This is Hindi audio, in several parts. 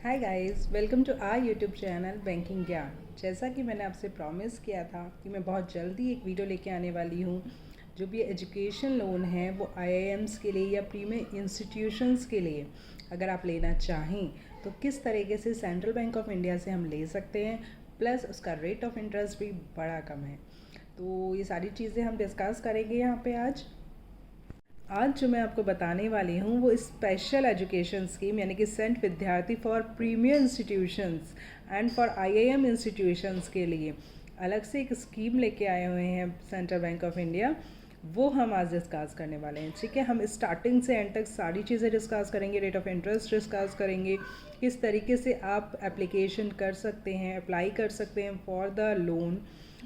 Hi guys, welcome to our YouTube channel banking Gyan. जैसा कि मैंने आपसे प्रॉमिस किया था कि मैं बहुत जल्दी एक वीडियो लेके आने वाली हूँ। जो भी एजुकेशन लोन है वो आईआईएम्स के लिए या प्रीमियर इंस्टीट्यूशंस के लिए अगर आप लेना चाहें तो किस तरीके से सेंट्रल बैंक ऑफ इंडिया से हम ले सकते हैं, प्लस उसका रेट ऑफ इंटरेस्ट भी बड़ा कम है। तो ये सारी चीज़ें हम डिस्कस करेंगे यहाँ पे आज जो मैं आपको बताने वाली हूँ वो स्पेशल एजुकेशन स्कीम यानी कि सेंट विद्यार्थी for premier institutions and for IIM institutions के लिए अलग से एक स्कीम लेके आए हुए हैं सेंट्रल बैंक ऑफ इंडिया। वो हम आज डिस्कस करने वाले हैं। ठीक है, हम स्टार्टिंग से एंड तक सारी चीज़ें डिस्कस करेंगे, रेट ऑफ इंटरेस्ट डिस्कस करेंगे, किस तरीके से आप एप्लीकेशन कर सकते हैं, अप्लाई कर सकते हैं फॉर द लोन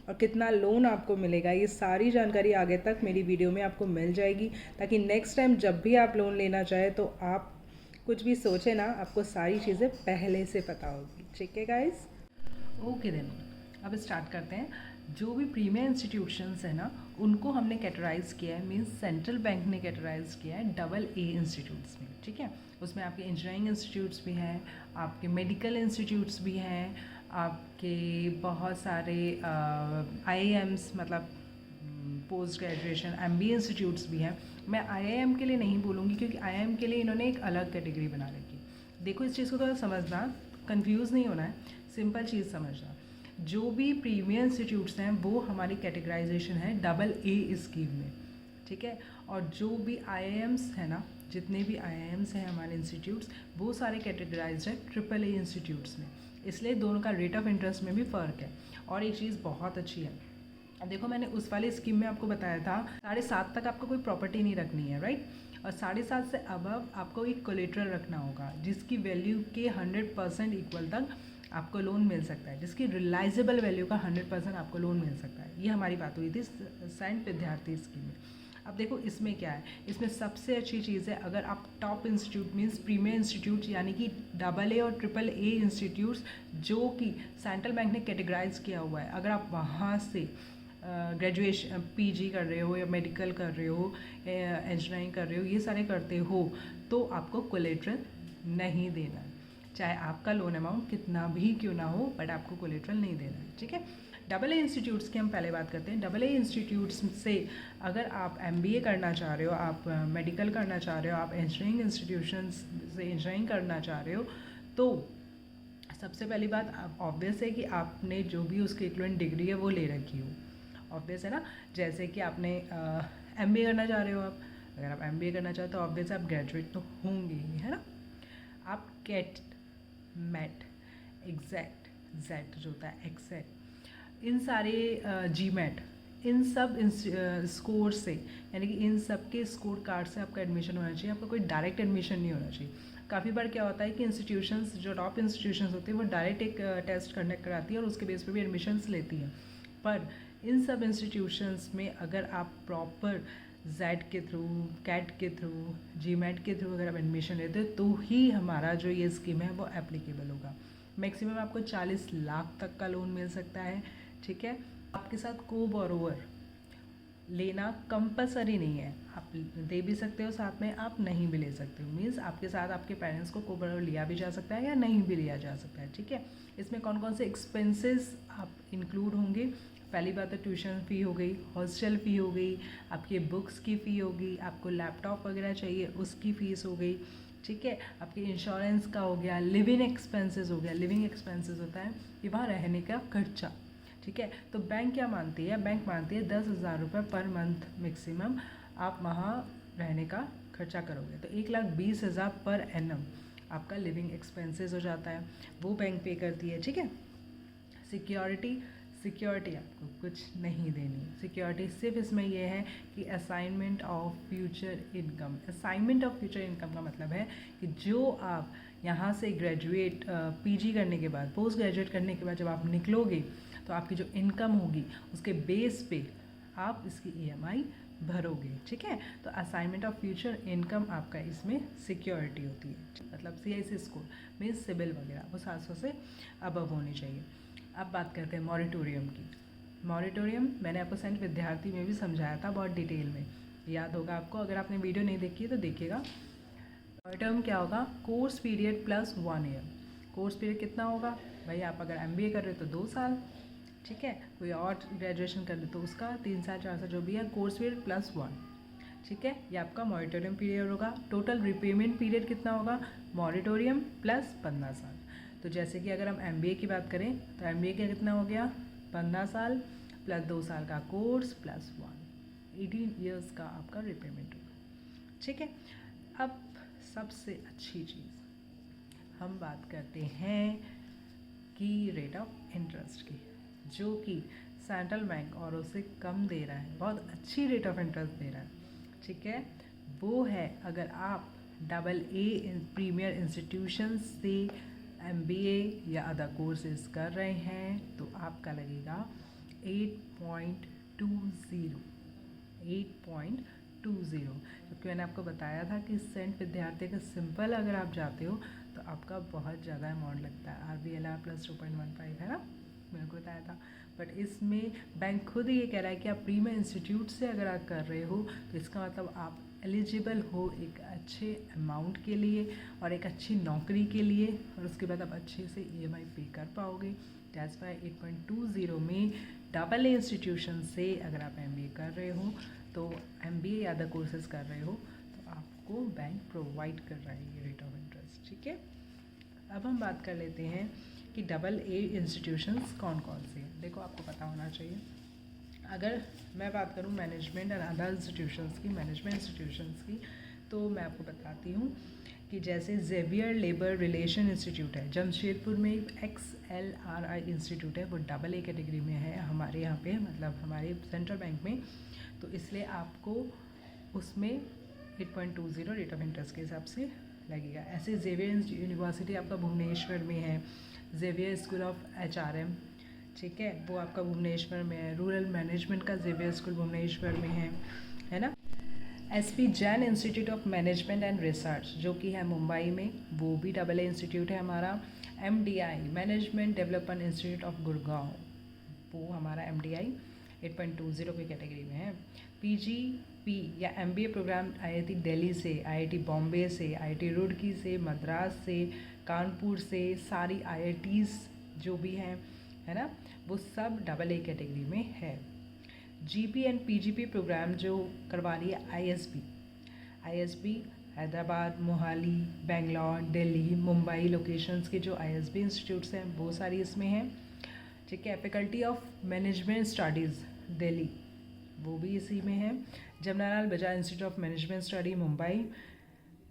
और कितना लोन आपको मिलेगा। ये सारी जानकारी आगे तक मेरी वीडियो में आपको मिल जाएगी, ताकि नेक्स्ट टाइम जब भी आप लोन लेना चाहे तो आप कुछ भी सोचे ना, आपको सारी चीज़ें पहले से पता होगी। ठीक है गाइस, ओके देन अब स्टार्ट करते हैं। जो भी प्रीमियर इंस्टीट्यूशंस है ना, उनको हमने कैटेगराइज किया है, मींस सेंट्रल बैंक ने कैटेगराइज किया है AA इंस्टीट्यूट्स में। ठीक है, उसमें आपके इंजीनियरिंग इंस्टीट्यूट्स भी हैं, आपके मेडिकल इंस्टीट्यूट्स भी हैं, आपके बहुत सारे आईआईएम्स मतलब पोस्ट ग्रेजुएशन MBA इंस्टीट्यूट्स भी हैं। मैं आईआईएम के लिए नहीं बोलूँगी क्योंकि आईआईएम के लिए इन्होंने एक अलग कैटेगरी बना रखी है। देखो, इस चीज़ को थोड़ा समझना, कंफ्यूज नहीं होना है, सिंपल चीज़ समझना। जो भी प्रीमियर इंस्टीट्यूट्स हैं वो हमारी कैटेगराइजेशन है AA स्कीम में। ठीक है, और जो भी आईआईएम्स है ना, जितने भी आईआईएम्स हैं हमारे इंस्टीट्यूट्स, वो सारे कैटेगराइज्ड है AAA इंस्टीट्यूट्स में। इसलिए दोनों का रेट ऑफ इंटरेस्ट में भी फ़र्क है। और एक चीज़ बहुत अच्छी है, देखो मैंने उस वाली स्कीम में आपको बताया था 7.5 तक आपको कोई प्रॉपर्टी नहीं रखनी है, राइट। और 7.5 से अबव आपको एक कोलेट्रल रखना होगा जिसकी वैल्यू के 100% इक्वल तक आपको लोन मिल सकता है, जिसकी रिलाइजेबल वैल्यू का 100% आपको लोन मिल सकता है। ये हमारी बात हुई थी सेंट विद्यार्थी स्कीम में। अब देखो इसमें क्या है, इसमें सबसे अच्छी चीज़ है, अगर आप top institute means premier institute यानी कि AA और AAA इंस्टीट्यूट्स जो कि सेंट्रल बैंक ने कैटेगराइज किया हुआ है, अगर आप वहाँ से ग्रेजुएशन PG कर रहे हो या मेडिकल कर रहे हो, इंजीनियरिंग कर रहे हो, ये सारे करते हो, तो आपको कोलेट्रल नहीं देना है। चाहे आपका लोन अमाउंट कितना भी क्यों ना हो, बट आपको कोलेट्रल नहीं देना है। ठीक है, AA इंस्टीट्यूट्स की हम पहले बात करते हैं। AA इंस्टीट्यूट्स से अगर आप MBA करना चाह रहे हो, आप मेडिकल करना चाह रहे हो, आप इंजीनियरिंग इंस्टीट्यूशंस से इंजीनियरिंग करना चाह रहे हो, तो सबसे पहली बात ऑब्वियस है कि आपने जो भी उसकी इक्विवेलेंट डिग्री है वो ले रखी हो। ऑब्वियस है ना, जैसे कि आपने MBA करना चाह रहे हो, आप अगर आप MBA करना चाहते हो तो ऑब्वियस आप ग्रेजुएट तो होंगे ही, है ना। आप कैट, मैट, एग्जैक्ट, जेट जो होता है एक्सेट, इन सारे GMAT, इन सब स्कोर से यानी कि इन सब के स्कोर कार्ड से आपका एडमिशन होना चाहिए। आपका कोई डायरेक्ट एडमिशन नहीं होना चाहिए। काफ़ी बार क्या होता है कि इंस्टीट्यूशंस जो टॉप इंस्टीट्यूशंस होती हैं वो डायरेक्ट एक टेस्ट कंडक्ट कराती है और उसके बेस पे भी एडमिशन्स लेती हैं। पर इन सब इंस्टीट्यूशंस में अगर आप प्रॉपर जेड के थ्रू, कैट के थ्रू, GMAT के थ्रू अगर आप एडमिशन लेते हो तो ही हमारा जो ये स्कीम है वो एप्लीकेबल होगा। मैक्सिमम आपको 40 लाख तक का लोन मिल सकता है। ठीक है, आपके साथ को बोरोवर लेना कंपलसरी नहीं है, आप दे भी सकते हो, साथ में आप नहीं भी ले सकते हो। मीन्स आपके साथ आपके पेरेंट्स को बोरोवर लिया भी जा सकता है या नहीं भी लिया जा सकता है। ठीक है, इसमें कौन कौन से एक्सपेंसेस आप इंक्लूड होंगे। पहली बात तो ट्यूशन फ़ी हो गई, हॉस्टल फ़ी हो गई, आपके बुक्स की फ़ी होगी, आपको लैपटॉप वगैरह चाहिए उसकी फ़ीस हो गई। ठीक है, आपके इंश्योरेंस का हो गया, लिविंग एक्सपेंसेस हो गया। लिविंग एक्सपेंसेस होता है कि वहाँ रहने का खर्चा। ठीक है, तो बैंक क्या मानती है, बैंक मानती है 10,000 रुपये पर मंथ मैक्सिमम आप वहाँ रहने का खर्चा करोगे, तो 1,20,000 पर एनम आपका लिविंग एक्सपेंसेस हो जाता है, वो बैंक पे करती है। ठीक है, सिक्योरिटी आपको कुछ नहीं देनी। सिक्योरिटी सिर्फ इसमें यह है कि assignment of future income. Assignment of future income का मतलब है कि जो आप यहाँ से ग्रेजुएट PG करने के बाद, पोस्ट ग्रेजुएट करने के बाद जब आप निकलोगे तो आपकी जो इनकम होगी उसके बेस पे आप इसकी EMI भरोगे। ठीक है, तो असाइनमेंट ऑफ फ्यूचर इनकम आपका इसमें सिक्योरिटी होती है। मतलब CIC स्कोर मीन्स सिबिल वगैरह वो 700 से अबव होनी चाहिए। अब बात करते हैं मॉरिटोरियम की। मॉरिटोरियम मैंने आपको सेंट विद्यार्थी में भी समझाया था बहुत डिटेल में, याद होगा आपको। अगर आपने वीडियो नहीं देखी है तो देखिएगा। मॉरिटोरियम क्या होगा, course period plus 1 year. Course period कितना होगा भाई, आप अगर MBA कर रहे हो तो 2 साल, ठीक है, कोई और ग्रेजुएशन कर ले तो उसका 3 साल 4 साल जो भी है, कोर्स पीरियड +1, ठीक है। ये आपका मॉरिटोरियम पीरियड होगा। टोटल रिपेमेंट पीरियड कितना होगा, मॉरिटोरियम प्लस 15 साल। तो जैसे कि अगर हम MBA की बात करें तो MBA का कितना हो गया, 15 साल प्लस 2 साल का कोर्स +1, 18 ईयर्स का आपका रिपेमेंट होगा, ठीक है। अब सबसे अच्छी चीज़ हम बात करते हैं कि रेट ऑफ इंटरेस्ट की, जो कि सेंट्रल बैंक और उससे कम दे रहा है, बहुत अच्छी रेट ऑफ इंटरेस्ट दे रहा है, ठीक है। वो है अगर आप AA प्रीमियर इंस्टीट्यूशंस से MBA या अदर कोर्सेज कर रहे हैं तो आपका लगेगा 8.20, क्योंकि मैंने आपको बताया था कि सेंट विद्यार्थी का सिंपल अगर आप जाते हो तो आपका बहुत ज़्यादा अमाउंट लगता है, RBLR प्लस 2.15 है ना, मेरे को बताया था। बट इसमें बैंक खुद ये कह रहा है कि आप प्रीमियर इंस्टीट्यूट से अगर आप कर रहे हो तो इसका मतलब आप एलिजिबल हो एक अच्छे अमाउंट के लिए और एक अच्छी नौकरी के लिए, और उसके बाद आप अच्छे से EMI पे कर पाओगे। दैट्स वाई 8.20 में AA इंस्टीट्यूशन से अगर आप MBA कर रहे हो तो MBA या अदर कोर्सेज कर रहे हो तो आपको बैंक प्रोवाइड कर रहा है ये रेट ऑफ इंटरेस्ट, ठीक है। अब हम बात कर लेते हैं कि AA इंस्टीट्यूशंस कौन कौन से हैं। देखो आपको पता होना चाहिए, अगर मैं बात करूं मैनेजमेंट एंड अदर इंस्टीट्यूशंस की, मैनेजमेंट इंस्टीट्यूशंस की, तो मैं आपको बताती हूँ कि जैसे जेवियर लेबर रिलेशन इंस्टीट्यूट है जमशेदपुर में, XLRI इंस्टीट्यूट है, वो AA कैटेगरी में है हमारे यहाँ पे, मतलब हमारे सेंट्रल बैंक में, तो इसलिए आपको उसमें 8.20 रेट ऑफ इंटरेस्ट के हिसाब से लगेगा। ऐसे जेवियर यूनिवर्सिटी आपका भुवनेश्वर में है, जेवियर स्कूल ऑफ HRM, ठीक है, वो आपका भुवनेश्वर में है। रूरल मैनेजमेंट का जेवियर स्कूल भुवनेश्वर में है ना। SP Jain Institute of management and research जो कि है मुंबई में, वो भी AA इंस्टीट्यूट है हमारा। MDI management development institute of Gurgaon, वो हमारा MDI 8.20 की कैटेगरी में है। PGP या MBA प्रोग्राम IIT दिल्ली से, IIT बॉम्बे से, IIT रुड़की से, मद्रास से, कानपुर से, सारी IITs जो भी हैं, है ना, वो सब AA कैटेगरी में है। GP एंड PGP प्रोग्राम जो करवा रही है ISB हैदराबाद, मोहाली, बेंगलोर, दिल्ली, मुंबई लोकेशंस के जो ISB इंस्टीट्यूट्स हैं वो सारी इसमें हैं, ठीक है। Faculty of Management studies Delhi, वो भी इसी में है। Jamnalal Bajaj institute of management study Mumbai,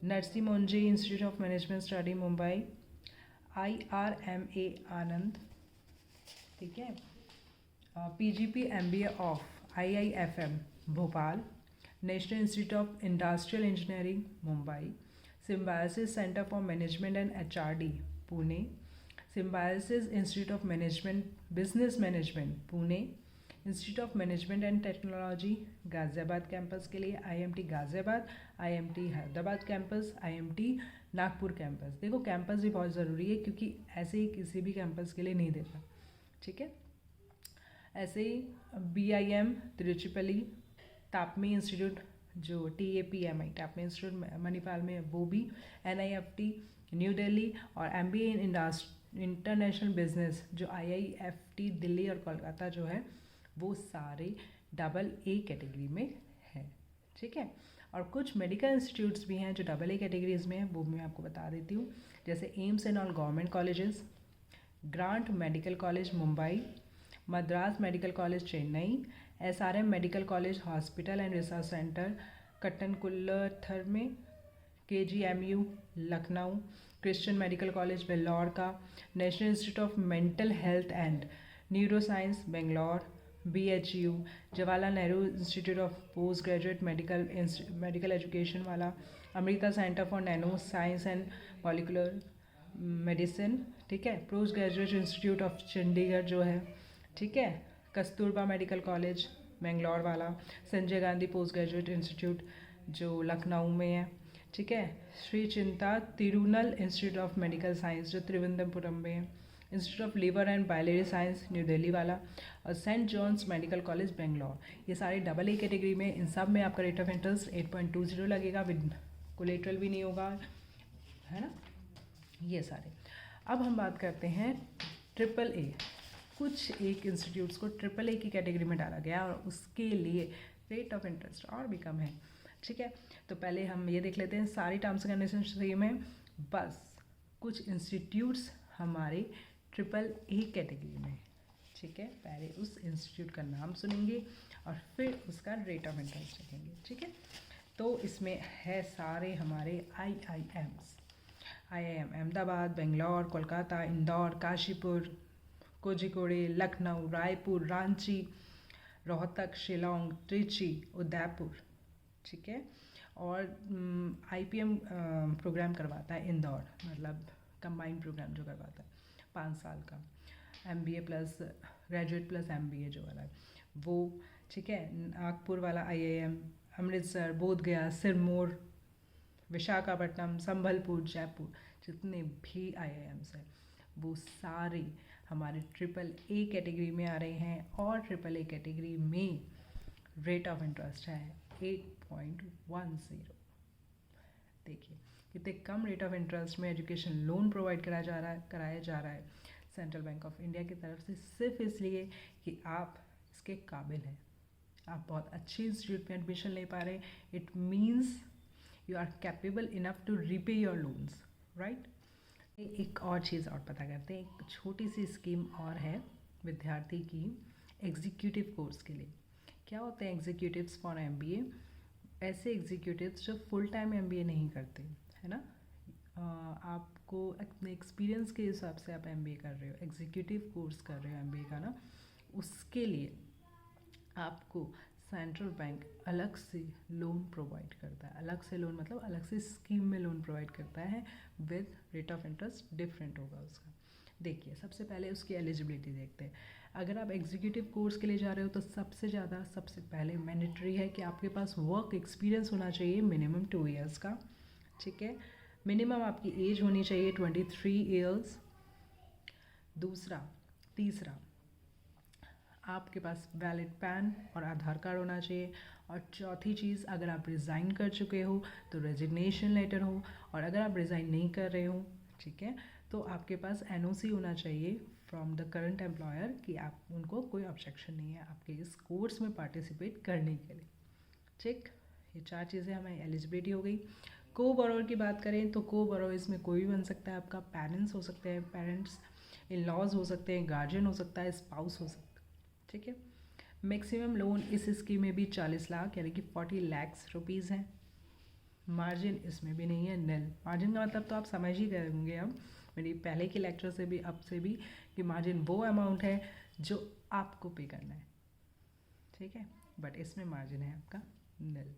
Narsi Monjee institute of management study Mumbai, IRMA आनंद, ठीक है। PGP MBA of IIFM Bhopal, national institute of industrial engineering Mumbai, symbiosis centre for management and HRD Pune, symbiosis institute of management business management Pune, institute of management and technology Ghaziabad campus के लिए IMT Ghaziabad, IMT Hyderabad campus, IMT Nagpur campus. देखो कैंपस भी बहुत ज़रूरी है क्योंकि ऐसे ही किसी भी कैंपस के लिए नहीं देता, ठीक है। ऐसे ही BIM तिरुचिपल्ली, तापमी इंस्टीट्यूट जो TAPMI तापमी इंस्टीट्यूट मणिपाल में, वो भी, NIFT न्यू दिल्ली, और MBA इन इंटरनेशनल बिजनेस जो IIFT दिल्ली और कोलकाता जो है वो सारे AA कैटेगरी में है, ठीक है। और कुछ मेडिकल इंस्टीट्यूट्स भी हैं जो AA कैटेगरीज में हैं, वो मैं आपको बता देती हूँ। जैसे AIIMS and all government colleges, grant medical college Mumbai, Madras medical college Chennai, SRM medical college hospital and research centre Kattankulathur में, KGMU Lucknow, Christian medical college Vellore का, national institute of mental health and neuroscience Bangalore, BHU Jawaharlal Nehru institute of post graduate medical education वाला, Amrita centre for nano science and molecular medicine, ठीक है, post graduate institute of Chandigarh जो है, ठीक है, कस्तूरबा मेडिकल कॉलेज बेंगलोर वाला, Sanjay Gandhi post graduate institute जो लखनऊ में है, ठीक है, श्री चिंता Tirunal institute of medical science जो त्रिवेंद्रपुरम में है, institute of liver and biliary science new Delhi वाला, और saint John's medical college Bangalore. ये सारे AA कैटेगरी में, इन सब में आपका रेट ऑफ इंटरेस्ट 8.20 लगेगा, विद कोलेट्रल भी नहीं होगा, है ना, ये सारे। अब हम बात करते हैं ट्रिपल ए। कुछ एक इंस्टीट्यूट्स को ट्रिपल ए की कैटेगरी में डाला गया और उसके लिए रेट ऑफ इंटरेस्ट और भी कम है। ठीक है, तो पहले हम ये देख लेते हैं, सारी टर्म्स एंड कंडीशन सेम है, बस कुछ इंस्टीट्यूट्स हमारे ट्रिपल ए कैटेगरी में। ठीक है, पहले उस इंस्टीट्यूट का नाम सुनेंगे और फिर उसका रेट ऑफ इंटरेस्ट देखेंगे। ठीक है, तो इसमें है सारे हमारे IIMs। IIM अहमदाबाद, बेंगलोर, कोलकाता, इंदौर, काशीपुर, कोझिकोड, लखनऊ, रायपुर, रांची, रोहतक, शिलोंग, त्रिची, उदयपुर। ठीक है, और IPM प्रोग्राम करवाता है इंदौर, मतलब कंबाइंड प्रोग्राम जो करवाता है 5 साल का, MBA plus graduate plus MBA जो वाला है वो। ठीक है, नागपुर वाला IIM, अमृतसर, बोधगया, सिरमौर, विशाखापट्टनम, संबलपुर, जयपुर, जितने भी IIMs हैं वो सारे हमारे ट्रिपल ए कैटेगरी में आ रहे हैं। और ट्रिपल ए कैटेगरी में रेट ऑफ इंटरेस्ट है 8.10। देखिए कितने कम रेट ऑफ इंटरेस्ट में एजुकेशन लोन प्रोवाइड कराया जा रहा है सेंट्रल बैंक ऑफ इंडिया की तरफ से, सिर्फ इसलिए कि आप इसके काबिल हैं, आप बहुत अच्छी इंस्टीट्यूट में एडमिशन ले पा रहे हैं। It means you are capable enough to repay your loans, right. एक और चीज़ और पता करते हैं, एक छोटी सी स्कीम और है विद्यार्थी की एग्जीक्यूटिव कोर्स के लिए। क्या होते हैं एग्जीक्यूटिव्स फॉर MBA? ऐसे एग्जीक्यूटिव्स जो फुल टाइम MBA नहीं करते, है ना, आपको अपने एक्सपीरियंस के हिसाब से आप MBA कर रहे हो, एग्जीक्यूटिव कोर्स कर रहे हो MBA का ना, उसके लिए आपको सेंट्रल बैंक अलग से लोन प्रोवाइड करता है। अलग से लोन मतलब अलग से स्कीम में लोन प्रोवाइड करता है, with rate of interest different होगा उसका। देखिए सबसे पहले उसकी एलिजिबिलिटी देखते हैं। अगर आप एग्जीक्यूटिव कोर्स के लिए जा रहे हो तो सबसे पहले मैंडेटरी है कि आपके पास वर्क एक्सपीरियंस होना चाहिए मिनिमम 2 ईयर्स का। ठीक है, मिनिमम आपकी एज होनी चाहिए 23 ईयर्स। तीसरा आपके पास वैलिड पैन और आधार कार्ड होना चाहिए। और चौथी चीज़, अगर आप रिज़ाइन कर चुके हो तो रेजिग्नेशन लेटर हो, और अगर आप रिज़ाइन नहीं कर रहे हो, ठीक है, तो आपके पास NOC होना चाहिए फ्रॉम द करंट एम्प्लॉयर कि आप उनको कोई ऑब्जेक्शन नहीं है आपके इस कोर्स में पार्टिसिपेट करने के लिए। ठीक, ये 4 चीज़ें हमारी एलिजिबिलिटी हो गई। को बोरोवर की बात करें तो को बोरोवर इसमें कोई भी बन सकता है, आपका पेरेंट्स हो सकते हैं, पेरेंट्स इन लॉज हो सकते हैं, गार्जियन हो सकता है, स्पाउस हो सकता है। ठीक है, मैक्सिमम लोन इस स्कीम में भी 40 लाख यानी कि 40 लाख रुपीज़ है। मार्जिन इसमें भी नहीं है, निल। मार्जिन का मतलब तो आप समझ ही गए होंगे अब मेरी पहले के लेक्चर से भी अब से भी, कि मार्जिन वो अमाउंट है जो आपको पे करना है। ठीक है, बट इसमें मार्जिन है आपका निल।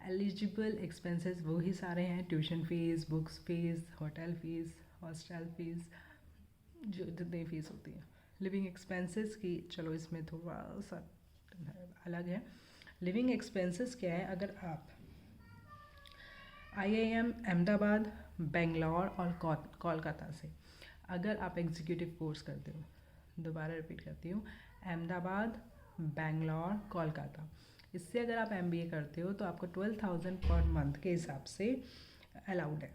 एलिजिबल एक्सपेंसेस वो ही सारे हैं, tuition fees, books fees, hotel fees, hostel fees, जो जितनी फीस होती है। लिविंग एक्सपेंसेस की चलो इसमें थोड़ा सा अलग है। लिविंग एक्सपेंसेस क्या है, अगर आप IIM अहमदाबाद, बेंगलोर और कोलकाता से अगर आप एग्जीक्यूटिव कोर्स करते हो, दोबारा रिपीट करती हूँ, अहमदाबाद, बेंगलोर, कोलकाता, इससे अगर आप MBA करते हो तो आपको 12,000 पर मंथ के हिसाब से अलाउड है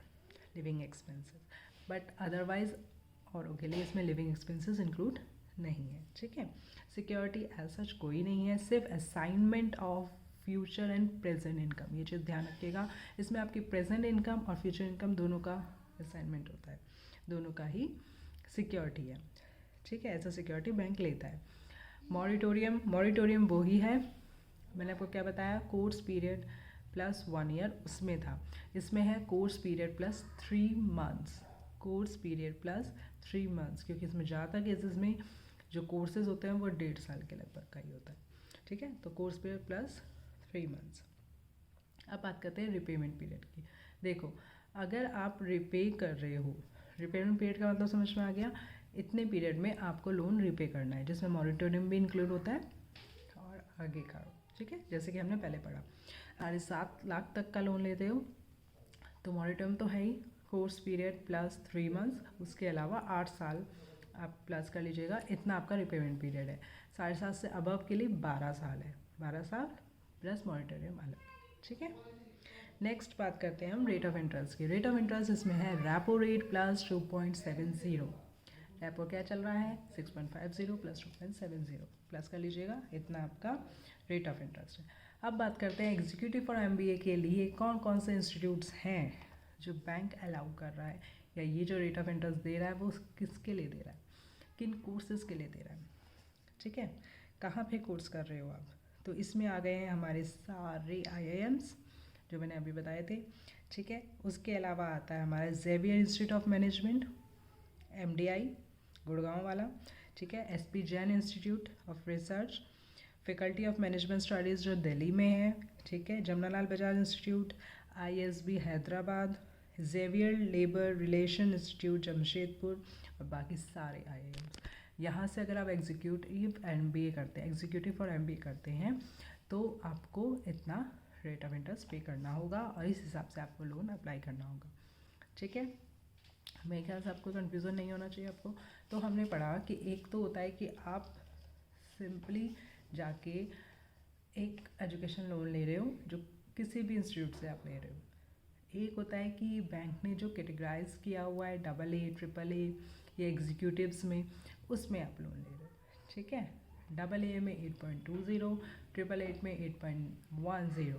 लिविंग एक्सपेंसेस। बट अदरवाइज औरों के लिए इसमें लिविंग एक्सपेंसेस इंक्लूड नहीं है। ठीक है, सिक्योरिटी एज सच कोई नहीं है, सिर्फ assignment of future and present income, ये चीज़ ध्यान रखिएगा। इसमें आपकी प्रेजेंट इनकम और फ्यूचर इनकम दोनों का असाइनमेंट होता है, दोनों का ही सिक्योरिटी है। ठीक है, ऐसा सिक्योरिटी बैंक लेता है। मॉरिटोरियम वो ही है, मैंने आपको क्या बताया, कोर्स पीरियड प्लस 1 ईयर उसमें था, इसमें है course period plus 3 months. Course period plus 3 months, क्योंकि इसमें ज़्यादा केसेस में जो कोर्सेज होते हैं वो 1.5 साल के लगभग का ही होता है। ठीक है, तो कोर्स पीरियड प्लस 3 मंथ्स। अब बात करते हैं रिपेमेंट पीरियड की। देखो अगर आप रिपे कर रहे हो, रिपेमेंट पीरियड का मतलब समझ में आ गया, इतने पीरियड में आपको लोन रिपे करना है, जिसमें मॉरिटोरियम भी इंक्लूड होता है और आगे का। ठीक है, जैसे कि हमने पहले पढ़ा, 7.5 लाख तक का लोन लेते हो तो मॉरिटोरियम तो है ही, कोर्स पीरियड प्लस 3 मंथ्स, उसके अलावा 8 साल आप प्लस कर लीजिएगा, इतना आपका रिपेमेंट पीरियड है। 7.5 से अबव के लिए 12 साल है, 12 साल प्लस मॉरिटोरियम अलग। ठीक है, नेक्स्ट बात करते हैं हम रेट ऑफ इंटरेस्ट की। रेट ऑफ इंटरेस्ट इसमें है रेपो रेट प्लस 2.70। रेपो क्या चल रहा है 6.50 प्लस 2.70 प्लस कर लीजिएगा, इतना आपका रेट ऑफ इंटरेस्ट है। अब बात करते हैं एग्जीक्यूटिव फॉर एमबीए के लिए कौन कौन से इंस्टीट्यूट्स हैं जो बैंक अलाउ कर रहा है, या ये जो रेट ऑफ इंटरेस्ट दे रहा है वो किसके लिए दे रहा है, किन कोर्सेज़ के लिए दे रहा है। ठीक है, कहाँ पे कोर्स कर रहे हो आप, तो इसमें आ गए हैं हमारे सारे IIMs जो मैंने अभी बताए थे। ठीक है, उसके अलावा आता है हमारा Xavier Institute of Management MDI Gurgaon वाला। ठीक है, SP Jain Institute of Research, Faculty of Management Studies जो दिल्ली में है। ठीक है, Jamnalal Bajaj Institute, ISB Hyderabad, Xavier Labour Relation Institute Jamshedpur, और बाकी सारे IIMs। यहाँ से अगर आप एग्जीक्यूटिव MBA करते हैं, एग्जीक्यूटिव फॉर MBA करते हैं, तो आपको इतना रेट ऑफ इंटरेस्ट पे करना होगा और इस हिसाब से आपको लोन अप्लाई करना होगा। ठीक है, मेरे ख्याल से आपको कन्फ्यूज़न नहीं होना चाहिए आपको। तो हमने पढ़ा कि एक तो होता है कि आप सिंपली जाके एक एजुकेशन लोन ले रहे हो जो किसी भी इंस्टीट्यूट से आप ले रहे हो। एक होता है कि बैंक ने जो कैटेगराइज किया हुआ है AA, AAA या एग्जीक्यूटिव्स में, उसमें आप लोन ले रहे हो। ठीक है, AA में 8.20, AAA में 8.10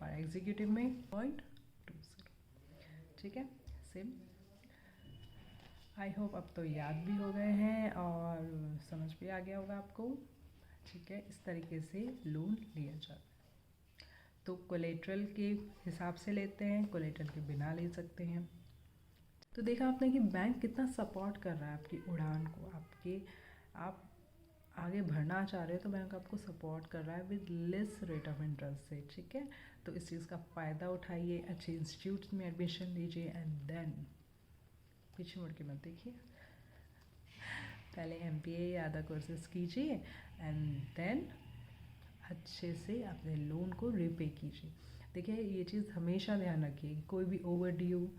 और एग्जीक्यूटिव में 0.20। ठीक है, सेम। आई होप अब तो याद भी हो गए हैं और समझ भी आ गया होगा आपको। ठीक है, इस तरीके से लोन लिया जाता है। तो कोलेट्रल के हिसाब से लेते हैं, कोलेट्रल के बिना ले सकते हैं। तो देखा आपने कि बैंक कितना सपोर्ट कर रहा है आपकी उड़ान को, आप आगे बढ़ना चाह रहे हो तो बैंक आपको सपोर्ट कर रहा है with less rate of interest से। ठीक है, तो इस चीज़ का फ़ायदा उठाइए, अच्छे इंस्टीट्यूट में एडमिशन लीजिए एंड देन पीछे मुड़ के मत देखिए, पहले MBA या अदर कोर्सेज कीजिए एंड देन अच्छे से अपने लोन को रिपे कीजिए। देखिए ये चीज़ हमेशा ध्यान रखिए, कोई भी ओवर ड्यू,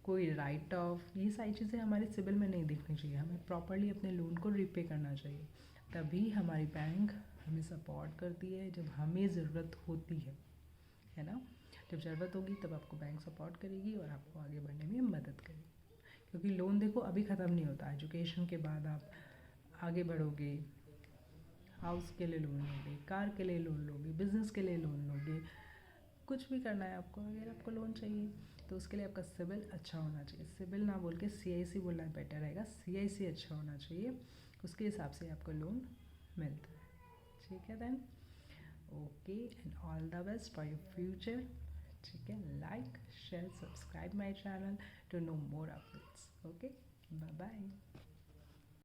कोई राइट ऑफ, ये सारी चीज़ें हमारे सिबिल में नहीं दिखनी चाहिए। हमें प्रॉपरली अपने लोन को रिपे करना चाहिए, तभी हमारी बैंक हमें सपोर्ट करती है जब हमें ज़रूरत होती है ना। जब ज़रूरत होगी तब आपको बैंक सपोर्ट करेगी और आपको आगे बढ़ने में मदद करेगी। क्योंकि लोन देखो अभी ख़त्म नहीं होता, एजुकेशन के बाद आप आगे बढ़ोगे, हाउस के लिए लोन लोगे, कार के लिए लोन लोगे, बिज़नेस के लिए लोन लोगे, कुछ भी करना है आपको, अगर आपको लोन चाहिए तो उसके लिए आपका सिबिल अच्छा होना चाहिए। सिबिल ना बोल के CIC बोलना बेटर रहेगा, CIC अच्छा होना चाहिए, उसके हिसाब से आपको लोन मिलता है। ठीक है then, okay and all the best for your future. ठीक है, like share subscribe my channel to know more updates. Okay, bye bye.